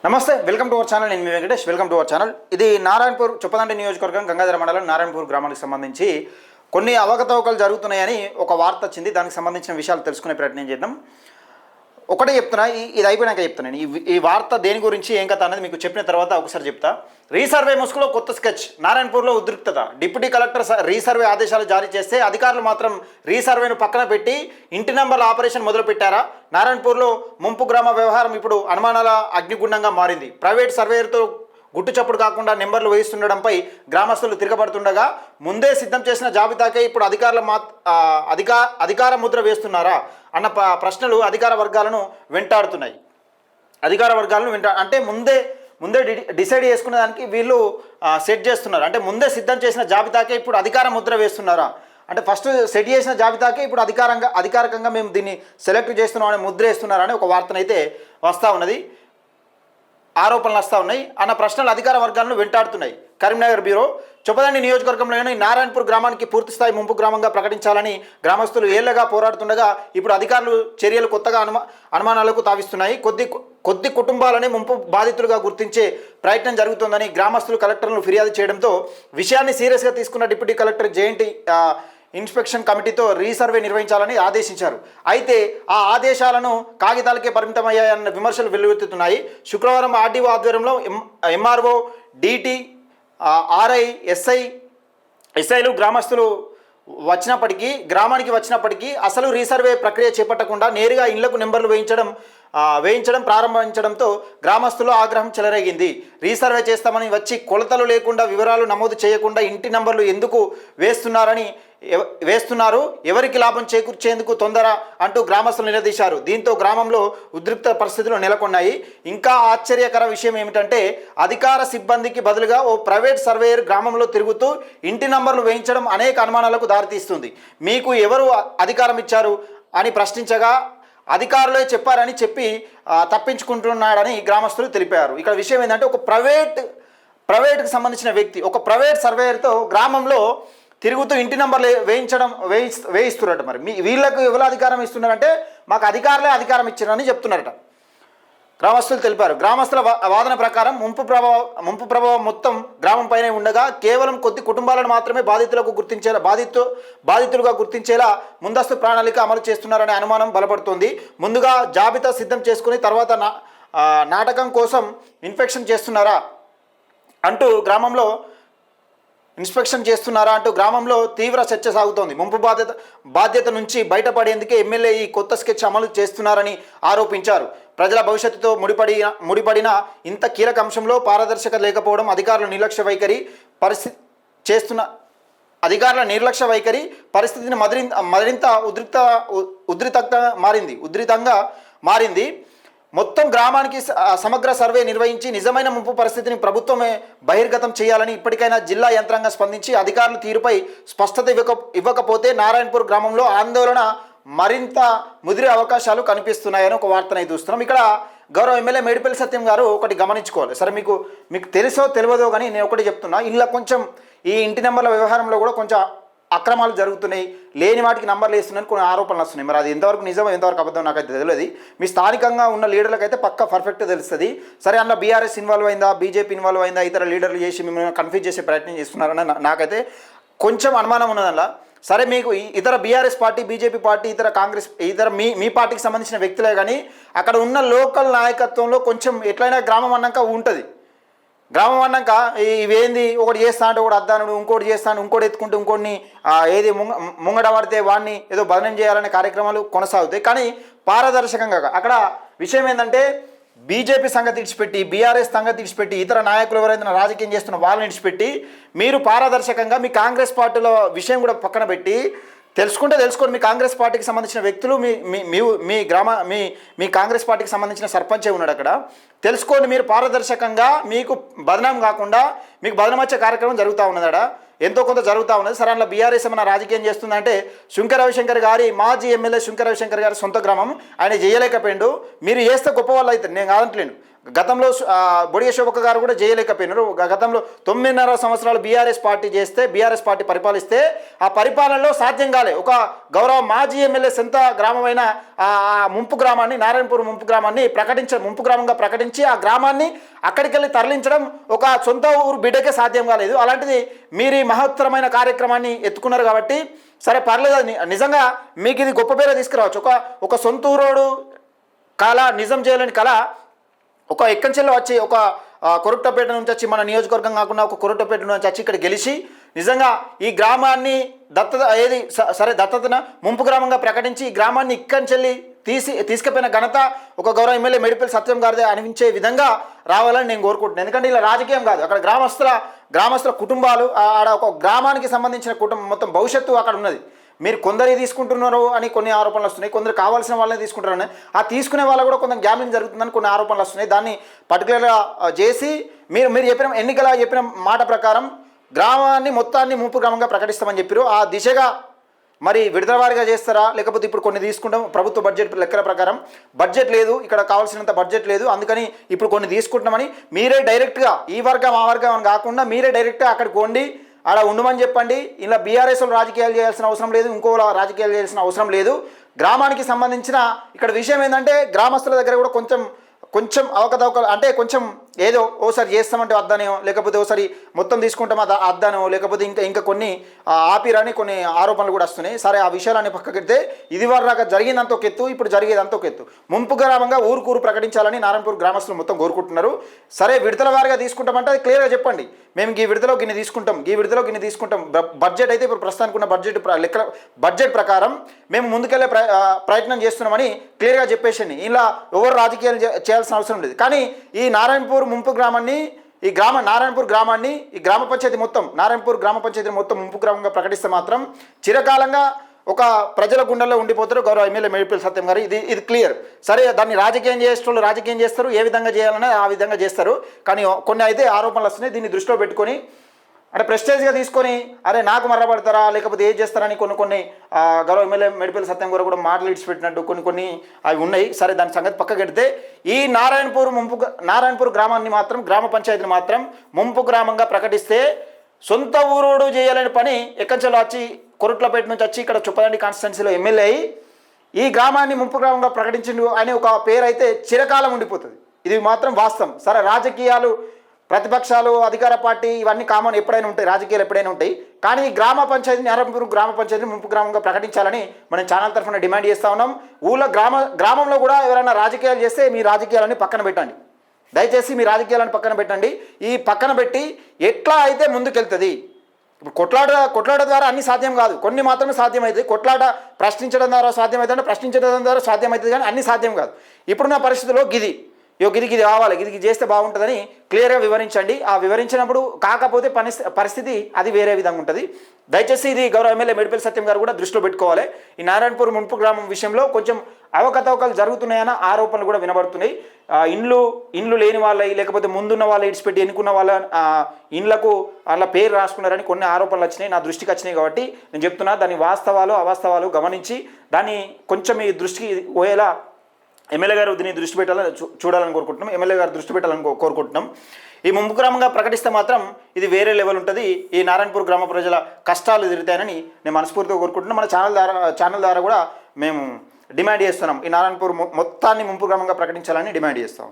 నమస్తే, welcome to our channel. నేను మీ Venkatesh. Welcome to our channel. ఇది నారాయణపూర్ చొప్పదండి నియోజకవర్గం గంగాధర మండలం నారాయణపూర్ గ్రామానికి సంబంధించి కొన్ని అవకతవకలు జరుగుతున్నాయని ఒక వార్త వచ్చింది. దానికి సంబంధించిన విషయాలు తెలుసుకునే ప్రయత్నం చేద్దాం. ఒకటే చెప్తున్నా, ఇది అయిపోయినాక చెప్తున్నాను. ఈ వార్త దేని గురించి ఏం కథ అనేది మీకు చెప్పిన తర్వాత ఒకసారి చెప్తా. రీసర్వే ముసుగులో కొత్త స్కెచ్. నారాయణపూర్లో ఉద్రిక్తత. డిప్యూటీ కలెక్టర్ రీసర్వే ఆదేశాలు జారీ చేస్తే అధికారులు మాత్రం రీసర్వేను పక్కన పెట్టి ఇంటి నంబర్ల ఆపరేషన్ మొదలుపెట్టారా? నారాయణపూర్లో ముంపు గ్రామ వ్యవహారం ఇప్పుడు అనుమానాల అగ్నిగుండంగా మారింది. ప్రైవేట్ సర్వేయర్తో గుట్టు చప్పుడు కాకుండా నెంబర్లు వేయిస్తుండడంపై గ్రామస్తులు తిరగబడుతుండగా ముందే సిద్ధం చేసిన జాబితాకే ఇప్పుడు అధికార ముద్ర వేస్తున్నారా అన్న ప్రశ్నలు అధికార వర్గాలను వెంటాడుతున్నాయి. అంటే ముందే డిసైడ్ చేసుకునే దానికి వీళ్ళు సెట్ చేస్తున్నారు. అంటే ముందే సిద్ధం చేసిన జాబితాకే ఇప్పుడు అధికార ముద్ర వేస్తున్నారా అంటే ఫస్ట్ సెట్ చేసిన జాబితాకే ఇప్పుడు అధికారికంగా మేము దీన్ని సెలెక్ట్ చేస్తున్నాం అనే ముద్ర వేస్తున్నారని ఒక వార్తనైతే వస్తూ ఉన్నది. ఆరోపణలు వస్తూ ఉన్నాయి అన్న ప్రశ్నలు అధికార వర్గాలను వెంటాడుతున్నాయి. కరీంనగర్ బ్యూరో చొప్పదండి నియోజకవర్గంలోని నారాయణపూర్ గ్రామానికి పూర్తిస్థాయి ముంపు గ్రామంగా ప్రకటించాలని గ్రామస్తులు ఏళ్లగా పోరాడుతుండగా ఇప్పుడు అధికారులు చర్యలు కొత్తగా అనుమానాలకు తావిస్తున్నాయి. కొద్ది కుటుంబాలనే ముంపు బాధితులుగా గుర్తించే ప్రయత్నం జరుగుతోందని గ్రామస్తులు కలెక్టర్లను ఫిర్యాదు చేయడంతో విషయాన్ని సీరియస్గా తీసుకున్న డిప్యూటీ కలెక్టర్ జేఎన్టీ ఇన్స్పెక్షన్ కమిటీతో రీసర్వే నిర్వహించాలని ఆదేశించారు. అయితే ఆ ఆదేశాలను కాగితాలకే పరిమితమయ్యాయన్న విమర్శలు వెల్లువెత్తుతున్నాయి. శుక్రవారం ఆర్డీఓ ఆధ్వర్యంలో ఎంఆర్ఓ, డీటీ, ఆర్ఐ, ఎస్ఐలు గ్రామానికి వచ్చినప్పటికీ అసలు రీసర్వే ప్రక్రియ చేపట్టకుండా నేరుగా ఇళ్లకు నెంబర్లు వేయించడం ప్రారంభించడంతో గ్రామస్తులు ఆగ్రహం చెలరేగింది. రీసర్వే చేస్తామని వచ్చి కొలతలు లేకుండా వివరాలు నమోదు చేయకుండా ఇంటి నంబర్లు ఎందుకు వేస్తున్నారు, ఎవరికి లాభం చేకూర్చేందుకు తొందర అంటూ గ్రామస్తులు నిలదీశారు. దీంతో గ్రామంలో ఉద్రిక్త పరిస్థితులు నెలకొన్నాయి. ఇంకా ఆశ్చర్యకర విషయం ఏమిటంటే అధికార సిబ్బందికి బదులుగా ఓ ప్రైవేట్ సర్వేయర్ గ్రామంలో తిరుగుతూ ఇంటి నంబర్లు వేయించడం అనేక అనుమానాలకు దారితీస్తుంది. మీకు ఎవరు అధికారం ఇచ్చారు అని ప్రశ్నించగా అధికారులే చెప్పారని చెప్పి తప్పించుకుంటున్నాడని గ్రామస్తులు తెలిపారు. ఇక్కడ విషయం ఏంటంటే ఒక ప్రైవేట్కి సంబంధించిన వ్యక్తి ఒక ప్రైవేట్ సర్వేయర్తో గ్రామంలో తిరుగుతూ ఇంటి నంబర్లు వేయిస్తున్నారట. మరి వీళ్ళకు ఎవరు అధికారం ఇస్తున్నారంటే మాకు అధికారులే అధికారం ఇచ్చారని చెప్తున్నారట గ్రామస్తులు తెలిపారు. గ్రామస్తుల వాదన ప్రకారం ముంపు ప్రభావం మొత్తం గ్రామం పైనే ఉండగా కేవలం కొద్ది కుటుంబాలను మాత్రమే బాధితులుగా గుర్తించేలా ముందస్తు ప్రణాళిక అమలు చేస్తున్నారనే అనుమానం బలపడుతోంది. ముందుగా జాబితా సిద్ధం చేసుకుని తర్వాత నాటకం కోసం ఇన్స్పెక్షన్ చేస్తున్నారా అంటూ గ్రామంలో తీవ్ర చర్చ సాగుతోంది. ముంపు బాధ్యత నుంచి బయటపడేందుకే ఎమ్మెల్యే ఈ కొత్త స్కెచ్ అమలు చేస్తున్నారని ఆరోపించారు. ప్రజల భవిష్యత్తుతో ముడిపడిన ఇంత కీలక అంశంలో పారదర్శకత లేకపోవడం అధికారుల నిర్లక్ష్య వైఖరి పరిస్థితిని మరింత ఉధృతంగా మారింది. మొత్తం గ్రామానికి సమగ్ర సర్వే నిర్వహించి నిజమైన ముంపు పరిస్థితిని ప్రభుత్వమే బహిర్గతం చేయాలని ఇప్పటికైనా జిల్లా యంత్రాంగం స్పందించి అధికారుల తీరుపై స్పష్టత ఇవ్వకపోతే నారాయణపూర్ గ్రామంలో ఆందోళన మరింత ముదిరే అవకాశాలు కనిపిస్తున్నాయని ఒక వార్తనై చూస్తున్నాం. ఇక్కడ గౌరవ ఎమ్మెల్యే మేడిపల్లి సత్యం గారు ఒకటి గమనించుకోవాలి. సరే, మీకు తెలుసో తెలియదో కానీ నేను ఒకటి చెప్తున్నా. ఇలా కొంచెం ఈ ఇంటి నెంబర్ల వ్యవహారంలో కూడా కొంచెం అక్రమాలు జరుగుతున్నాయి, లేని వాటికి నంబర్లు వేస్తున్నాయని కొన్ని ఆరోపణలు వస్తున్నాయి. మరి అది ఎంతవరకు నిజమో ఎంతవరకు అబద్ధం నాకైతే తెలియదు. మీ స్థానికంగా ఉన్న లీడర్లకు అయితే పక్కా పర్ఫెక్ట్గా తెలుస్తుంది. సరే, అందులో బీఆర్ఎస్ ఇన్వాల్వ్ అయిందా, బీజేపీ ఇన్వాల్వ్ అయిందా, ఇతర లీడర్లు చేసి మిమ్మల్ని కన్ఫ్యూజ్ చేసే ప్రయత్నం చేస్తున్నారని నాకైతే కొంచెం అనుమానం ఉన్నదల్లా. సరే, మీకు ఇతర బీఆర్ఎస్ పార్టీ, బీజేపీ పార్టీ, ఇతర మీ పార్టీకి సంబంధించిన వ్యక్తులే కానీ అక్కడ ఉన్న లోకల్ నాయకత్వంలో కొంచెం ఎట్లయినా గ్రామం అన్నాక ఉంటుంది. గ్రామం అన్నాక ఇవేంది, ఒకటి చేస్తా అంటే ఒకటి అద్దానుడు, ఇంకోటి చేస్తాను, ఇంకోటి ఎత్తుకుంటూ ఇంకోటిని ఏది ముంగడ పడితే వాడిని ఏదో బదనం చేయాలనే కార్యక్రమాలు కొనసాగుతాయి. కానీ పారదర్శకంగా అక్కడ విషయం ఏంటంటే బీజేపీ సంగతి ఇడిచిపెట్టి, బీఆర్ఎస్ సంగతి ఇడిచిపెట్టి, ఇతర నాయకులు ఎవరైనా రాజకీయం చేస్తున్న వాళ్ళని ఇడిచిపెట్టి మీరు పారదర్శకంగా మీ కాంగ్రెస్ పార్టీలో విషయం కూడా పక్కన పెట్టి తెలుసుకోండి. మీ కాంగ్రెస్ పార్టీకి సంబంధించిన వ్యక్తులు మీ కాంగ్రెస్ పార్టీకి సంబంధించిన సర్పంచే ఉన్నాడు అక్కడ. తెలుసుకోండి, మీరు పారదర్శకంగా మీకు బదనాం కాకుండా మీకు బదనం వచ్చే కార్యక్రమం జరుగుతూ ఉన్నదా, ఎంతో కొంత జరుగుతూ ఉన్నది. సరే, అందులో బీఆర్ఎస్ ఏమైనా రాజకీయం చేస్తుందంటే శంకర్ రవిశంకర్ గారి మాజీ ఎమ్మెల్యే శంకర్ రవిశంకర్ గారి సొంత గ్రామం, ఆయన చేయలేకపోయిండు. మీరు చేస్తే గొప్ప వాళ్ళు అవుతారు, నేను కాదంటలేను. గతంలో బొడిగె శోభక్క గారు కూడా చేయలేకపోయినారు. గతంలో 9.5 సంవత్సరాలు బీఆర్ఎస్ పార్టీ చేస్తే, బీఆర్ఎస్ పార్టీ పరిపాలిస్తే ఆ పరిపాలనలో సాధ్యం కాలే. ఒక గౌరవ మాజీ ఎమ్మెల్యే సొంత గ్రామమైన ఆ ముంపు గ్రామాన్ని, నారాయణపూర్ ముంపు గ్రామాన్ని ముంపు గ్రామంగా ప్రకటించి ఆ గ్రామాన్ని అక్కడికి వెళ్ళి తరలించడం ఒక సొంత ఊరు బిడ్డకే సాధ్యం కాలేదు. అలాంటిది మీరు ఈ మహత్తరమైన కార్యక్రమాన్ని ఎత్తుకున్నారు కాబట్టి సరే పర్లేదు, నిజంగా మీకు ఇది గొప్ప పేరు తీసుకురావచ్చు. ఒక సొంత ఊరోడు కళ నిజం చేయాలని కళ ఒక ఎక్కంచెల్లో వచ్చి ఒక కొరట్టపేట నుంచి వచ్చి మన నియోజకవర్గం కాకుండా ఒక కొరట్టపేట నుంచి వచ్చి ఇక్కడ గెలిచి నిజంగా ఈ గ్రామాన్ని దత్తతన ముంపు గ్రామంగా ప్రకటించి ఈ గ్రామాన్ని ఇక్కంచెల్లి తీసుకుపోయిన ఘనత ఒక గౌరవ ఎమ్మెల్యే మేడిపల్లి సత్యం గారిదే అనిపించే విధంగా రావాలని నేను కోరుకుంటున్నాను. ఎందుకంటే ఇలా రాజకీయం కాదు, అక్కడ గ్రామస్తుల కుటుంబాలు, ఆడ ఒక గ్రామానికి సంబంధించిన మొత్తం భవిష్యత్తు అక్కడ ఉన్నది. మీరు కొందరు తీసుకుంటున్నారు అని కొన్ని ఆరోపణలు వస్తున్నాయి, కొందరు కావాల్సిన వాళ్ళని తీసుకుంటారని, ఆ తీసుకునే వాళ్ళు కూడా కొంత గ్యామింగ్ జరుగుతుందని కొన్ని ఆరోపణలు వస్తున్నాయి. దాన్ని పర్టికులర్గా చేసి మీరు చెప్పిన ఎన్నికల చెప్పిన మాట ప్రకారం గ్రామాన్ని మొత్తాన్ని ముంపు గ్రామంగా ప్రకటిస్తామని చెప్పారు. ఆ దిశగా మరి విడతల వారీగా చేస్తారా, లేకపోతే ఇప్పుడు కొన్ని తీసుకుంటాం, ప్రభుత్వ బడ్జెట్ లెక్కల ప్రకారం బడ్జెట్ లేదు, ఇక్కడ కావాల్సినంత బడ్జెట్ లేదు, అందుకని ఇప్పుడు కొన్ని తీసుకుంటామని మీరే డైరెక్ట్గా ఈ వర్గం ఆ వర్గం అని కాకుండా మీరే డైరెక్ట్గా అక్కడికి వండి అలా ఉండమని చెప్పండి. ఇలా బీఆర్ఎస్ రాజకీయాలు చేయాల్సిన అవసరం లేదు, ఇంకో రాజకీయాలు చేయాల్సిన అవసరం లేదు. గ్రామానికి సంబంధించిన ఇక్కడ విషయం ఏంటంటే గ్రామస్తుల దగ్గర కూడా కొంచెం అవకతవకలు అంటే కొంచెం ఏదో ఓసారి చేస్తామంటే వద్దనో, లేకపోతే ఓసారి మొత్తం తీసుకుంటాం అద్దనో, లేకపోతే ఇంకా కొన్ని ఆపిరని కొన్ని ఆరోపణలు కూడా వస్తున్నాయి. సరే ఆ విషయాలన్నీ పక్కకెడితే ఇది వరకు జరిగిందంత ఒక ఎత్తు, ఇప్పుడు జరిగేదంత ఒక ఎత్తు. ముంపు గ్రామంగా ఊరుకూరు ప్రకటించాలని నారాయణపూర్ గ్రామస్తులు మొత్తం కోరుకుంటున్నారు. సరే విడతల వారిగా తీసుకుంటామంటే అది క్లియర్గా చెప్పండి, మేము ఈ విడతలో గిన్ని తీసుకుంటాం, బడ్జెట్ అయితే ఇప్పుడు ప్రస్తుతానికి ఉన్న బడ్జెట్ ప్రకారం మేము ముందుకెళ్ళే ప్రయత్నం చేస్తున్నామని క్లియర్గా చెప్పేసింది. ఇలా ఎవరు రాజకీయాలు చేయాల్సిన అవసరం లేదు. కానీ ఈ నారాయణపూర్ ముంపు గ్రామాన్ని నారాయణపూర్ గ్రామాన్ని ఈ గ్రామ పంచాయతీ మొత్తం నారాయణపూర్ గ్రామ పంచాయతీ మొత్తం ముంపు గ్రామంగా ప్రకటిస్తే మాత్రం చిరకాలంగా ఒక ప్రజల గుండెల్లో ఉండిపోతారు గౌరవ ఎమ్మెల్యే మేడిపల్లి సత్యం గారు. ఇది క్లియర్. సరే దాన్ని రాజకీయం చేస్తారు, ఏ విధంగా చేయాలనే ఆ విధంగా చేస్తారు. కానీ కొన్ని అయితే ఆరోపణలు వస్తున్నాయి. దీన్ని దృష్టిలో పెట్టుకొని అంటే ప్రెస్టేజ్గా తీసుకొని అరే నాకు మర్రపడతారా లేకపోతే ఏం చేస్తారని కొన్ని గౌరవ ఎమ్మెల్యే మేడిపల్లి సత్యం గారు కూడా మాటలు ఇడిచిపెట్టినట్టు కొన్ని అవి ఉన్నాయి. సరే దాని సంగతి పక్కకెడితే ఈ నారాయణపూర్ గ్రామాన్ని మాత్రం గ్రామ పంచాయతీని మాత్రం ముంపు గ్రామంగా ప్రకటిస్తే సొంత ఊరోడు చేయాలని పని ఎక్కంచెలో వచ్చి కొరట్లపేట నుంచి వచ్చి ఇక్కడ చుప్పదండి కాన్స్టిట్యున్సీలో ఎమ్మెల్యే అయ్యి ఈ గ్రామాన్ని ముంపు గ్రామంగా ప్రకటించిండు అనే ఒక పేరు అయితే చిరకాలం ఉండిపోతుంది. ఇది మాత్రం వాస్తవం. సరే రాజకీయాలు, ప్రతిపక్షాలు, అధికార పార్టీ ఇవన్నీ కామన్ ఎప్పుడైనా ఉంటాయి, రాజకీయాలు ఎప్పుడైనా ఉంటాయి. కానీ గ్రామ పంచాయతీ నారాయణపూర్ గ్రామ పంచాయతీని ముంపు గ్రామంగా ప్రకటించాలని మనం ఛానల్ తరఫున డిమాండ్ చేస్తూ ఉన్నాం. ఊళ్ళో గ్రామంలో కూడా ఎవరైనా రాజకీయాలు చేస్తే మీ రాజకీయాలని పక్కన పెట్టండి, దయచేసి మీ రాజకీయాలను పక్కన పెట్టండి. ఈ పక్కన పెట్టి ఎట్లా అయితే ముందుకెళ్తుంది. ఇప్పుడు కొట్లాట ద్వారా అన్ని సాధ్యం కాదు, కొన్ని మాత్రమే సాధ్యమవుతుంది. కొట్లాట ప్రశ్నించడం ద్వారా సాధ్యమవుతుంది కానీ అన్ని సాధ్యం కాదు. ఇప్పుడున్న పరిస్థితుల్లో గిది కావాలి, గిది చేస్తే బాగుంటుందని క్లియర్గా వివరించండి. ఆ వివరించినప్పుడు కాకపోతే పరిస్థితి అది వేరే విధంగా ఉంటుంది. దయచేసి ఇది గౌరవ ఎమ్మెల్యే మేడిపల్లి సత్యం గారు కూడా దృష్టిలో పెట్టుకోవాలి. ఈ నారాయణపూర్ ముంపు గ్రామం విషయంలో కొంచెం అవకతవకలు జరుగుతున్నాయన్న ఆరోపణలు కూడా వినబడుతున్నాయి. ఇండ్లు లేని వాళ్ళవి లేకపోతే ముందున్న వాళ్ళు ఇడిచిపెట్టి ఎన్నుకున్న వాళ్ళ ఇండ్లకు వాళ్ళ పేరు రాసుకున్నారని కొన్ని ఆరోపణలు వచ్చినాయి, నా దృష్టికి వచ్చినాయి. కాబట్టి నేను చెప్తున్నా దాని వాస్తవాలు అవాస్తవాలు గమనించి దాన్ని కొంచెం ఈ దృష్టికి పోయేలా ఎమ్మెల్యే గారు దీన్ని దృష్టి చూడాలని కోరుకుంటున్నాం. ఎమ్మెల్యే గారు దృష్టి పెట్టాలని కోరుకుంటున్నాం. ఈ ముంపు గ్రామంగా ప్రకటిస్తే మాత్రం ఇది వేరే లెవెల్ ఉంటుంది. ఈ నారాయణపూర్ గ్రామ ప్రజల కష్టాలు తీరుతాయని నేను మనస్ఫూర్తిగా కోరుకుంటున్నాం. మన ఛానల్ ద్వారా కూడా మేము డిమాండ్ చేస్తున్నాం. ఈ నారాయణపూర్ మొత్తాన్ని ముంపు గ్రామంగా ప్రకటించాలని డిమాండ్ చేస్తాం.